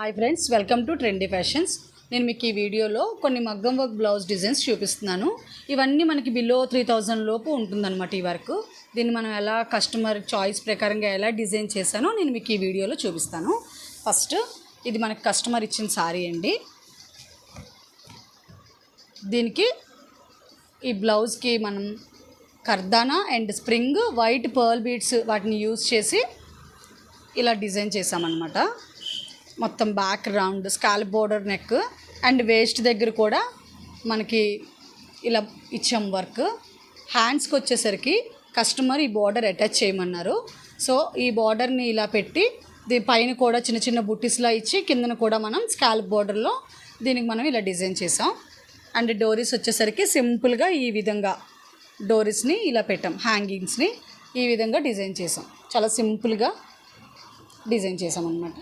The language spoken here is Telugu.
Hi friends, welcome to trendy fashions. నేను మీకు ఈ వీడియోలో కొన్ని మగ్గం వర్క్ బ్లౌజ్ డిజైన్స్ చూపిస్తున్నాను. ఇవన్నీ మనకి బిలో 3000 లోపు ఉంటుందన్నమాట ఈ వర్క్. దీన్ని మనం ఎలా కస్టమర్ చాయిస్ ప్రకారంగా ఎలా డిజైన్ చేశానో నేను మీకు ఈ వీడియోలో చూపిస్తాను. ఫస్ట్ ఇది మనకి కస్టమర్ ఇచ్చిన సారీ అండి. దీనికి ఈ బ్లౌజ్కి మనం కర్దానా and spring white pearl beads వాటిని యూజ్ చేసి ఇలా డిజైన్ చేసామన్నమాట. మొత్తం back round scallop border neck and waist దగ్గర కూడా మనకి ఇలా ఇచ్చాం వర్క్. హ్యాండ్స్కి వచ్చేసరికి కస్టమర్ ఈ బార్డర్ అటాచ్ చేయమన్నారు. సో ఈ బార్డర్ని ఇలా పెట్టి దీని పైన కూడా చిన్న చిన్న బుట్టీస్లా ఇచ్చి కిందన కూడా మనం స్కాల్ప్ బోర్డర్లో దీనికి మనం ఇలా డిజైన్ చేసాం. అండ్ డోరీస్ వచ్చేసరికి సింపుల్గా ఈ విధంగా డోరీస్ని ఇలా పెట్టాం. హ్యాంగింగ్స్ని ఈ విధంగా డిజైన్ చేసాం. చాలా సింపుల్గా డిజైన్ చేసాం అన్నమాట.